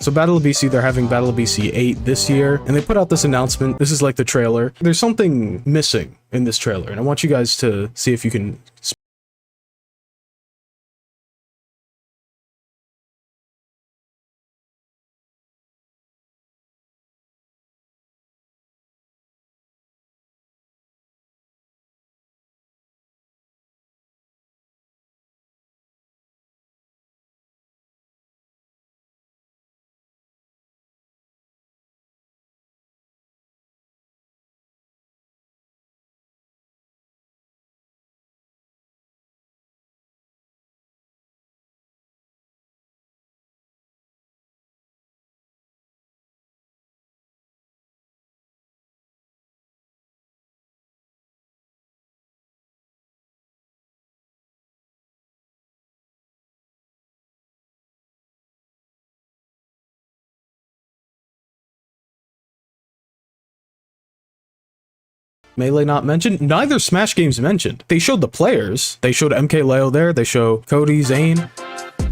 So Battle of BC, they're having Battle of BC 8 this year, and they put out this announcement. This is like the trailer. There's something missing in this trailer, and I want you guys to see if you can. Melee not mentioned? Neither Smash games mentioned. They showed the players. They showed MKLeo there. They show Cody, Zane.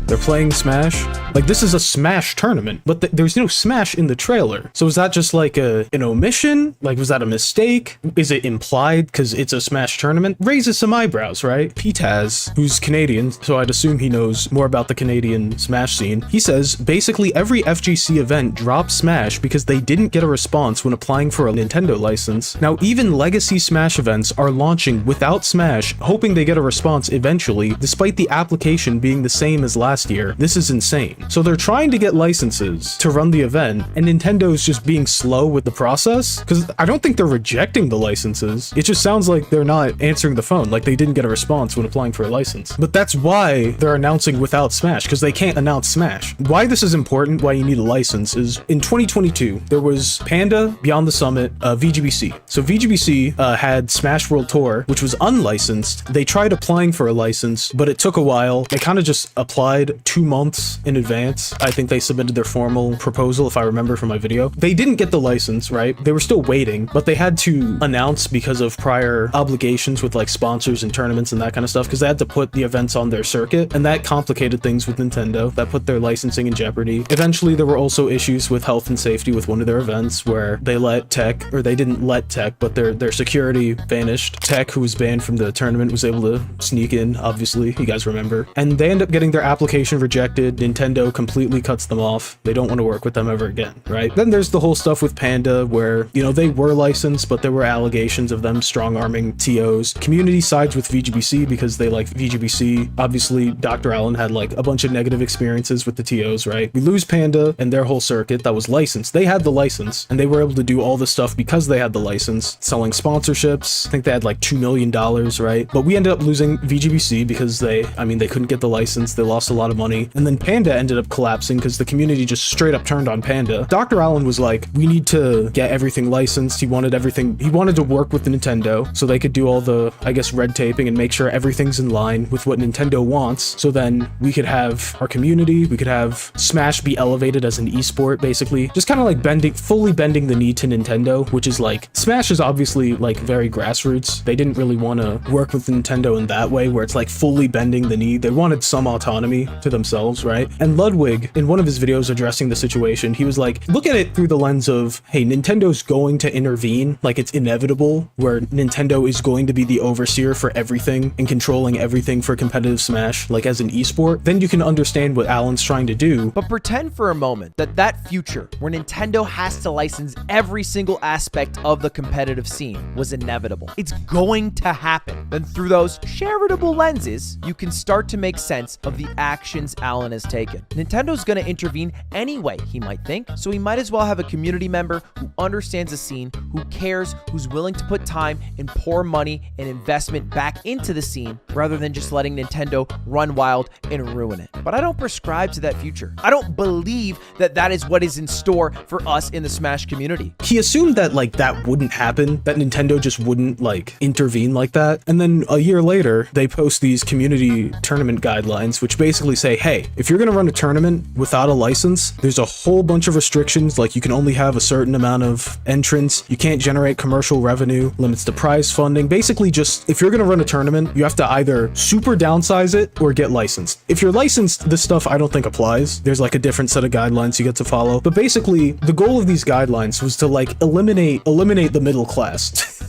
They're playing Smash. Like, this is a Smash tournament, but there's no Smash in the trailer. So is that just like an omission? Like, was that a mistake? Is it implied because it's a Smash tournament? Raises some eyebrows, right? P-Taz, who's Canadian, so I'd assume he knows more about the Canadian Smash scene. He says, basically every FGC event dropped Smash because they didn't get a response when applying for a Nintendo license. Now, even legacy Smash events are launching without Smash, hoping they get a response eventually, despite the application being the same as last year. This is insane. So they're trying to get licenses to run the event, and Nintendo's just being slow with the process, because I don't think they're rejecting the licenses. It just sounds like they're not answering the phone, like they didn't get a response when applying for a license. But that's why they're announcing without Smash, because they can't announce Smash. Why this is important, why you need a license, is in 2022, there was Panda, Beyond the Summit, VGBC. So VGBC had Smash World Tour, which was unlicensed. They tried applying for a license, but it took a while. They kind of just applied 2 months in advance. I think they submitted their formal proposal, if I remember from my video. They didn't get the license, right? They were still waiting, but they had to announce because of prior obligations with like sponsors and tournaments and that kind of stuff, because they had to put the events on their circuit, and that complicated things with Nintendo. That put their licensing in jeopardy. Eventually, there were also issues with health and safety with one of their events where they let Tech, or they didn't let Tech, but their security vanished. Tech, who was banned from the tournament, was able to sneak in, obviously, you guys remember. And they end up getting their application rejected. Nintendo completely cuts them off. They don't want to work with them ever again, right? Then there's the whole stuff with Panda where, you know, they were licensed, but there were allegations of them strong-arming TOs. Community sides with VGBC because they like VGBC. Obviously, Dr. Allen had like a bunch of negative experiences with the TOs, right? We lose Panda and their whole circuit that was licensed. They had the license and they were able to do all this stuff because they had the license, selling sponsorships. I think they had like $2 million, right? But we ended up losing VGBC because they couldn't get the license. They lost a lot of money. And then Panda ended up collapsing because the community just straight up turned on Panda. Dr. Allen was like, we need to get everything licensed. He wanted to work with the Nintendo so they could do all the, I guess, red taping and make sure everything's in line with what Nintendo wants. So then we could have our community, we could have Smash be elevated as an esport, basically. Just kind of like fully bending the knee to Nintendo, which is like, Smash is obviously like very grassroots. They didn't really want to work with Nintendo in that way where it's like fully bending the knee. They wanted some autonomy to themselves, right? And Ludwig, in one of his videos addressing the situation, he was like, look at it through the lens of, hey, Nintendo's going to intervene, like it's inevitable, where Nintendo is going to be the overseer for everything and controlling everything for competitive Smash, like as an esport. Then you can understand what Alan's trying to do. But pretend for a moment that future where Nintendo has to license every single aspect of the competitive scene was inevitable. It's going to happen. Then through those charitable lenses, you can start to make sense of the actions Alan has taken. Nintendo's going to intervene anyway, he might think, so he might as well have a community member who understands the scene, who cares, who's willing to put time and pour money and investment back into the scene, rather than just letting Nintendo run wild and ruin it. But I don't prescribe to that future. I don't believe that is what is in store for us in the Smash community. He assumed that like that wouldn't happen, that Nintendo just wouldn't like intervene like that. And then a year later, they post these community tournament guidelines, which basically basically say, hey, if you're going to run a tournament without a license, there's a whole bunch of restrictions, like you can only have a certain amount of entrants, you can't generate commercial revenue, limits to prize funding. Basically, just if you're going to run a tournament, you have to either super downsize it or get licensed. If you're licensed, this stuff I don't think applies. There's like a different set of guidelines you get to follow. But basically, the goal of these guidelines was to like eliminate the middle class.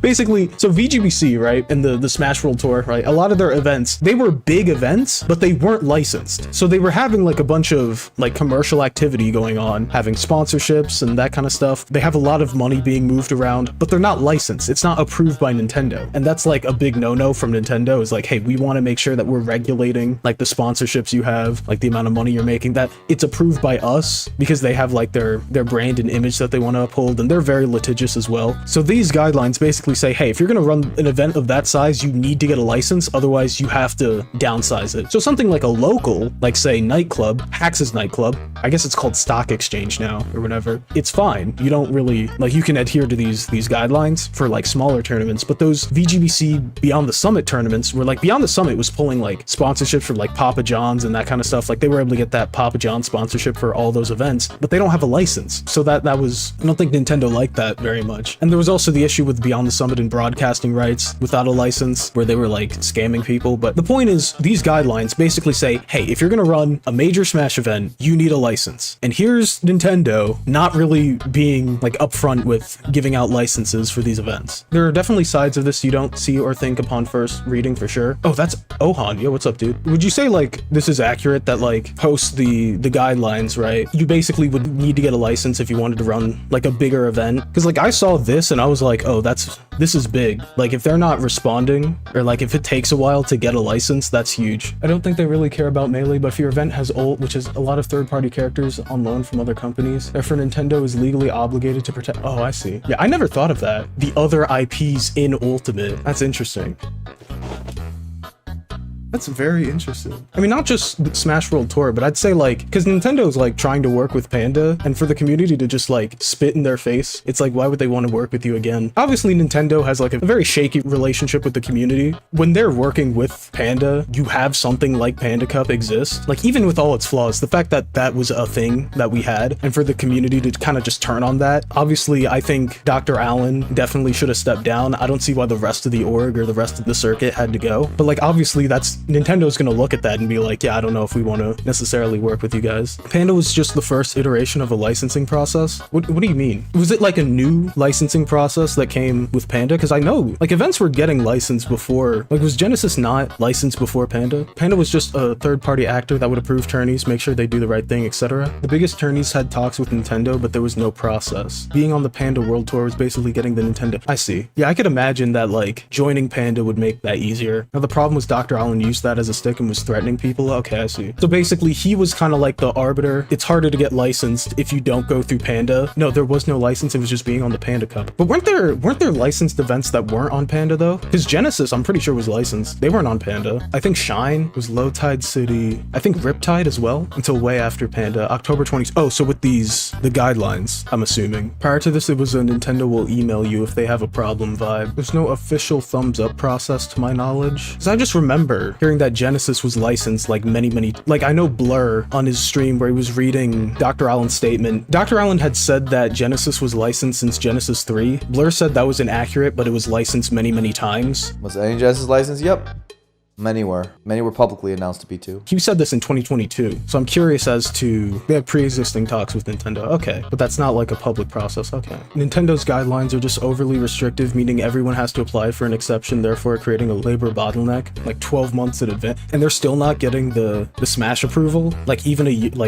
Basically, so VGBC, right, and the Smash World Tour, right, a lot of their events, they were big events, but they weren't licensed. So they were having like a bunch of like commercial activity going on, having sponsorships and that kind of stuff. They have a lot of money being moved around, but they're not licensed. It's not approved by Nintendo. And that's like a big no-no from Nintendo, is like, hey, we want to make sure that we're regulating like the sponsorships you have, like the amount of money you're making, that it's approved by us, because they have like their brand and image that they want to uphold, and they're very litigious as well. So these guidelines basically say, hey, if you're going to run an event of that size, you need to get a license, otherwise you have to downsize it. So something like a local, like say nightclub, Hax's nightclub, I guess it's called Stock Exchange now or whatever, it's fine. You don't really, like, you can adhere to these guidelines for like smaller tournaments, but those VGBC Beyond the Summit tournaments were like, Beyond the Summit was pulling like sponsorships for like Papa John's and that kind of stuff. Like they were able to get that Papa John sponsorship for all those events, but they don't have a license. So that was, I don't think Nintendo liked that very much. And there was also the issue with Beyond the Summit and broadcasting rights without a license, where they were like scamming people. But the point is, these guidelines basically say, hey, if you're gonna run a major Smash event, you need a license. And here's Nintendo not really being like upfront with giving out licenses for these events. There are definitely sides of this you don't see or think upon first reading, for sure. Oh, that's Ohan. Yo, what's up, dude? Would you say like this is accurate, that like post the guidelines, right, you basically would need to get a license if you wanted to run like a bigger event? Because like I saw this and I was like, oh, this is big. Like if they're not responding, or like if it takes a while to get a license, that's huge. I don't think they really care about Melee, but if your event has which is a lot of third-party characters on loan from other companies, therefore Nintendo is legally obligated to protect. Oh, I see. Yeah, I never thought of that. The other IPs in Ultimate. That's interesting. That's very interesting. I mean, not just the Smash World Tour, but I'd say like, because Nintendo's like trying to work with Panda, and for the community to just like spit in their face, it's like, why would they want to work with you again? Obviously, Nintendo has like a very shaky relationship with the community. When they're working with Panda, you have something like Panda Cup exist. Like even with all its flaws, the fact that that was a thing that we had, and for the community to kind of just turn on that, obviously, I think Dr. Allen definitely should have stepped down. I don't see why the rest of the org or the rest of the circuit had to go. But like, obviously, Nintendo's gonna look at that and be like, yeah, I don't know if we want to necessarily work with you guys. Panda was just the first iteration of a licensing process. What do you mean? Was it like a new licensing process that came with Panda? Because I know like events were getting licensed before. Like, was Genesis not licensed before Panda? Panda was just a third-party actor that would approve tourneys, make sure they do the right thing, etc. The biggest tourneys had talks with Nintendo, but there was no process. Being on the Panda World Tour was basically getting the Nintendo. I see. Yeah, I could imagine that like joining Panda would make that easier. Now the problem was Dr. Allen used that as a stick and was threatening people. Okay, I see. So basically he was kind of like the arbiter. It's harder to get licensed if you don't go through Panda. No, there was no license. It was just being on the Panda Cup. But weren't there licensed events that weren't on Panda though? Because Genesis, I'm pretty sure, was licensed. They weren't on Panda. I think Shine was Low Tide City. I think Riptide as well, until way after Panda. October 20th. Oh, so with the guidelines, I'm assuming. Prior to this, it was a Nintendo will email you if they have a problem vibe. There's no official thumbs up process to my knowledge. Because I just remember hearing that Genesis was licensed like many, like I know Blur on his stream where he was reading Dr. Allen's statement. Dr. Allen had said that Genesis was licensed since Genesis 3. Blur said that was inaccurate, but it was licensed many times. Was any Genesis licensed? Yep. Many were publicly announced to be too. He said this in 2022, so I'm curious as to, they have pre-existing talks with Nintendo. Okay, but that's not like a public process. Okay. Nintendo's guidelines are just overly restrictive, meaning everyone has to apply for an exception, therefore creating a labor bottleneck, like 12 months in advance, and they're still not getting the Smash approval, like even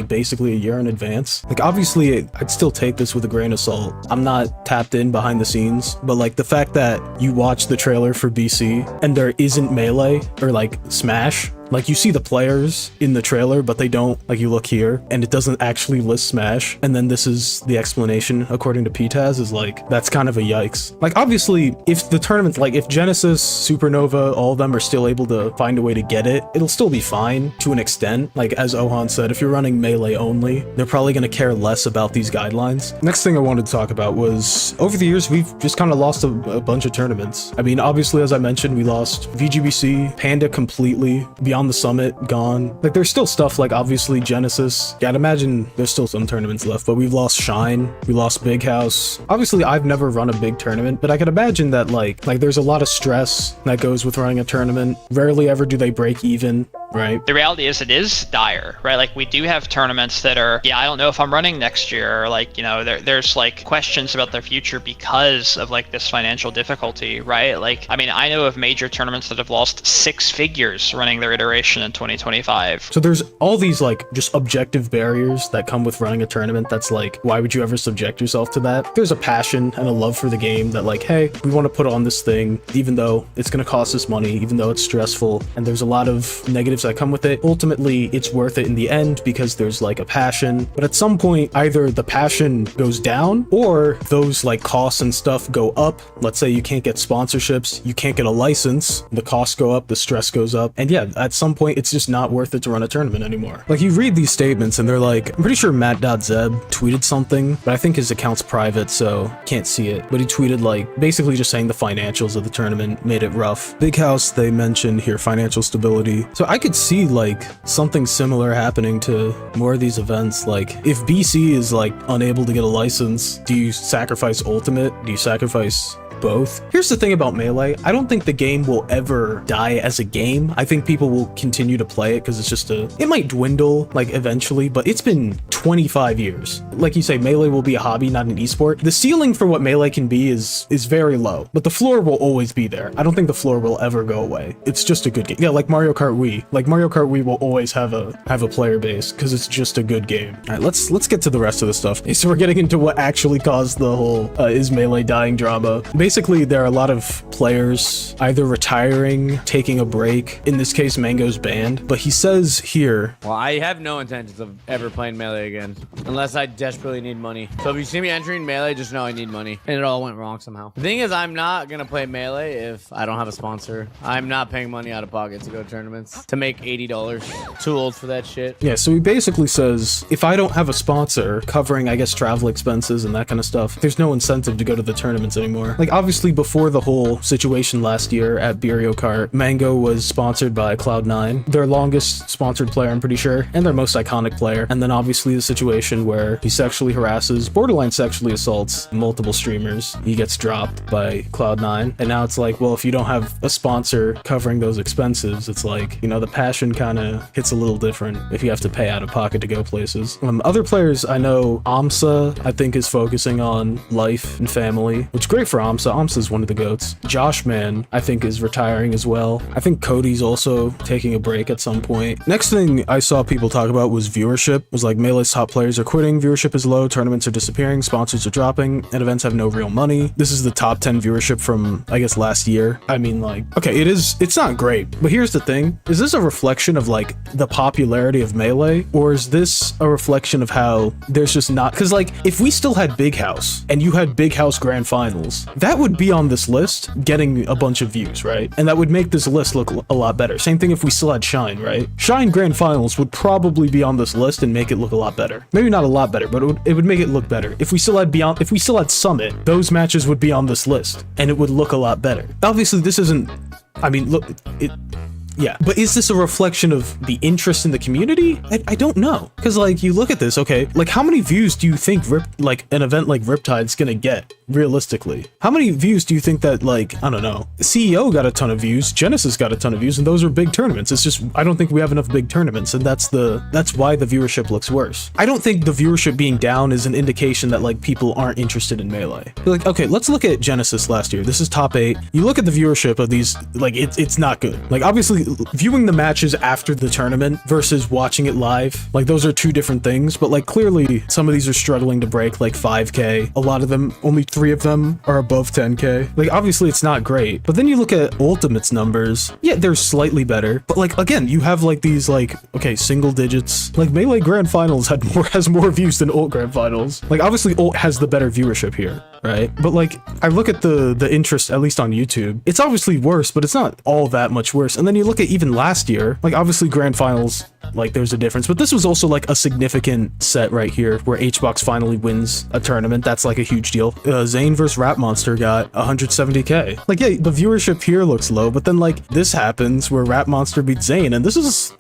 basically a year in advance. Like obviously, I'd still take this with a grain of salt. I'm not tapped in behind the scenes, but like the fact that you watch the trailer for BC and there isn't Melee or like Smash, like you see the players in the trailer, but they don't, like you look here and it doesn't actually list Smash. And then this is the explanation according to PTAS, is like, that's kind of a yikes. Like obviously if the tournament, like if Genesis, Supernova, all of them are still able to find a way to get it, it'll still be fine to an extent. Like as Ohan said, if you're running Melee only, they're probably going to care less about these guidelines. Next thing I wanted to talk about was over the years, we've just kind of lost a bunch of tournaments. I mean, obviously, as I mentioned, we lost VGBC, Panda completely, Beyond Beyond the Summit, gone. Like, there's still stuff like, obviously, Genesis. Yeah, I'd imagine there's still some tournaments left, but we've lost Shine. We lost Big House. Obviously, I've never run a big tournament, but I can imagine that, like there's a lot of stress that goes with running a tournament. Rarely ever do they break even, right? The reality is it is dire, right? Like, we do have tournaments that are, I don't know if I'm running next year, or like, there's like questions about their future because of like this financial difficulty, right? Like, I mean, I know of major tournaments that have lost 6 figures running their iteration in 2025. So there's all these like just objective barriers that come with running a tournament. That's like, why would you ever subject yourself to that? There's a passion and a love for the game that like, hey, we want to put on this thing, even though it's going to cost us money, even though it's stressful, and there's a lot of negatives that come with it. Ultimately, it's worth it in the end because there's like a passion. But at some point, either the passion goes down or those like costs and stuff go up. Let's say you can't get sponsorships, you can't get a license, the costs go up, the stress goes up. And yeah, at some point, it's just not worth it to run a tournament anymore. Like, you read these statements and they're like, I'm pretty sure matt.zip tweeted something, but I think his account's private, so can't see it. But he tweeted like basically just saying the financials of the tournament made it rough. Big House, they mentioned here financial stability. So I could see like something similar happening to more of these events. Like, if BC is like unable to get a license, do you sacrifice Ultimate? Do you sacrifice both? Here's the thing about Melee. I don't think the game will ever die as a game. I think people will continue to play it because it's just it might dwindle like eventually, but it's been 25 years. Like you say, Melee will be a hobby, not an esport. The ceiling for what Melee can be is very low, but the floor will always be there. I don't think the floor will ever go away. It's just a good game. Yeah, like Mario Kart Wii. Like Mario Kart Wii will always have a player base because it's just a good game. All right, let's get to the rest of the stuff. So we're getting into what actually caused the whole is Melee dying drama. Basically, there are a lot of players either retiring, taking a break. In this case, Mango's banned, but he says here, well, I have no intentions of ever playing Melee again, unless I desperately need money. So if you see me entering Melee, just know I need money. And it all went wrong somehow. The thing is, I'm not gonna play Melee if I don't have a sponsor. I'm not paying money out of pocket to go to tournaments to make $80. Too old for that shit. Yeah, so he basically says, if I don't have a sponsor covering, I guess, travel expenses and that kind of stuff, there's no incentive to go to the tournaments anymore. Like, obviously, before the whole situation last year at Beerio Kart, Mango was sponsored by Cloud9, their longest sponsored player, I'm pretty sure, and their most iconic player. And then obviously the situation where he sexually harasses, borderline sexually assaults multiple streamers. He gets dropped by Cloud9. And now it's like, well, if you don't have a sponsor covering those expenses, it's like, the passion kind of hits a little different if you have to pay out of pocket to go places. Other players, I know Amsa, I think, is focusing on life and family, which is great for Amsa. Amsa's one of the GOATs. Joshman, I think, is retiring as well. I think Cody's also taking a break at some point. Next thing I saw people talk about was viewership. It was like, Melee's top players are quitting, viewership is low, tournaments are disappearing, sponsors are dropping, and events have no real money. This is the top 10 viewership from, I guess, last year. I mean, like, okay, it's not great, but here's the thing. Is this a reflection of like the popularity of Melee, or is this a reflection of how there's just not, because like, if we still had Big House and you had Big House Grand Finals, that would be on this list getting a bunch of views, right? And that would make this list look a lot better. Same thing if we still had Shine, right? Shine Grand Finals would probably be on this list and make it look a lot better. Maybe not a lot better, but it would make it look better. If we still had Summit, those matches would be on this list and it would look a lot better. Obviously, this isn't, I mean, look, yeah, but is this a reflection of the interest in the community? I don't know. Because, like, you look at this, okay, like, how many views do you think, an event like Riptide's gonna get, realistically? How many views do you think that, like, I don't know, CEO got a ton of views, Genesis got a ton of views, and those are big tournaments? It's just, I don't think we have enough big tournaments, and that's why the viewership looks worse. I don't think the viewership being down is an indication that, like, people aren't interested in Melee. Like, okay, let's look at Genesis last year. This is top 8. You look at the viewership of these, like, it's not good. Like, obviously, viewing the matches after the tournament versus watching it live, like, those are two different things, but like, clearly some of these are struggling to break like 5k. A lot of them, only 3 of them are above 10k. Like, obviously it's not great, but then you look at Ultimate's numbers, yeah, they're slightly better, but like, again, you have like these, like, okay, single digits. Like, Melee Grand Finals has more views than Ult Grand Finals. Like, obviously Ult has the better viewership here, right? But like, I look at the interest, at least on YouTube, it's obviously worse, but it's not all that much worse. And then you look at even last year, like obviously grand finals, like there's a difference, but this was also like a significant set right here where HBox finally wins a tournament. That's like a huge deal. Zane versus Rap Monster got 170k. Like, yeah, the viewership here looks low, but then like this happens where Rap Monster beats Zane, and this is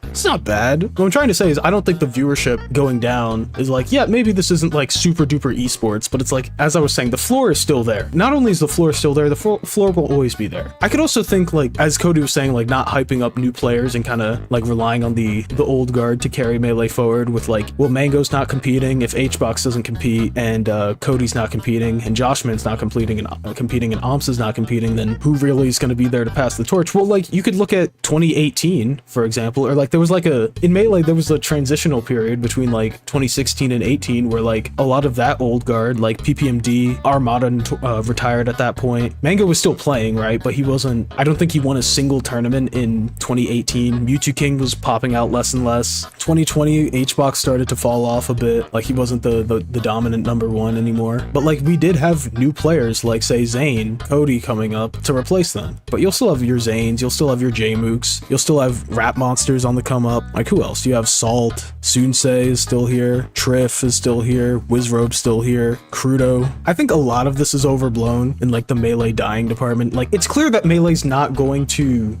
it's not bad. What I'm trying to say is I don't think the viewership going down is like, yeah, maybe this isn't like super duper esports, but it's like, as I was saying, the floor is still there. Not only is the floor still there, the floor will always be there. I could also think, like, as Cody was saying, like not hyping up new players and kind of like relying on the old guard to carry Melee forward with like, well, Mango's not competing if HBox doesn't compete, and Cody's not competing, and Joshman's not competing, and Omps is not competing, then who really is going to be there to pass the torch? Well, like, you could look at 2018, for example, or like there was like in Melee, there was a transitional period between like 2016 and 18 where like a lot of that old guard, like PPMD, Armada retired at that point. Mango was still playing, right? But he wasn't, I don't think he won a single tournament in 2018. Mewtwo King was popping out less and less. 2020, HBox started to fall off a bit. Like, he wasn't the dominant #1 anymore. But like, we did have new players like, say, Zane, Cody coming up to replace them. But you'll still have your Zanes, you'll still have your J-Mooks, you'll still have Rap Monsters on the come up. Like, who else? You have Salt, Sunsei is still here, Triff is still here, Wizrobe's still here, Crudo. I think a lot of this is overblown in like the Melee dying department. Like, it's clear that Melee's not going to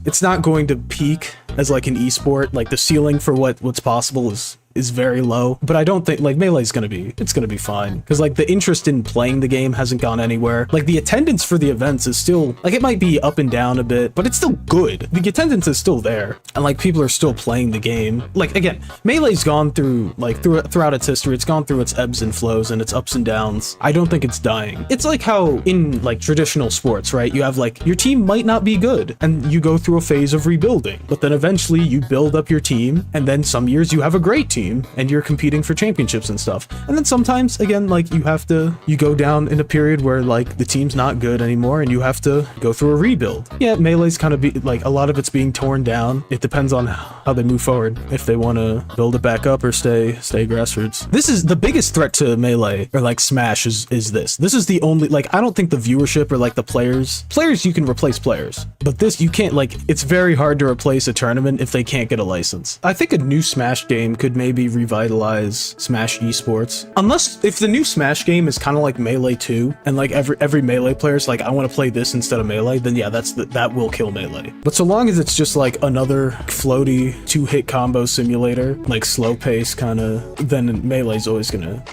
peak as like an esport. Like, the ceiling for what's possible is very low, but I don't think like Melee's gonna be fine, because like the interest in playing the game hasn't gone anywhere. Like, the attendance for the events is still like, it might be up and down a bit, but it's still good. The attendance is still there, and like people are still playing the game. Like, again, Melee's gone through like throughout its history, it's gone through its ebbs and flows and its ups and downs. I don't think it's dying. It's like how in like traditional sports, right? You have like, your team might not be good and you go through a phase of rebuilding, but then eventually you build up your team, and then some years you have a great team and you're competing for championships and stuff. And then sometimes, again, like you go down in a period where like the team's not good anymore and you have to go through a rebuild. Yeah, Melee's kind of like, a lot of it's being torn down. It depends on how they move forward, if they want to build it back up or stay grassroots. This is the biggest threat to Melee or like Smash is this. This is the only, like, I don't think the viewership or like the players you can replace players, but this you can't. Like, it's very hard to replace a tournament if they can't get a license. I think a new Smash game could maybe revitalize Smash esports, unless if the new Smash game is kind of like Melee 2 and like every Melee player's like, I want to play this instead of Melee, then yeah, that will kill Melee. But so long as it's just like another floaty 2-hit combo simulator, like slow pace kind of, then Melee's always gonna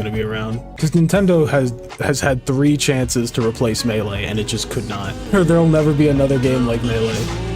be around, because Nintendo has had 3 chances to replace Melee and it just could not. Or there'll never be another game like Melee.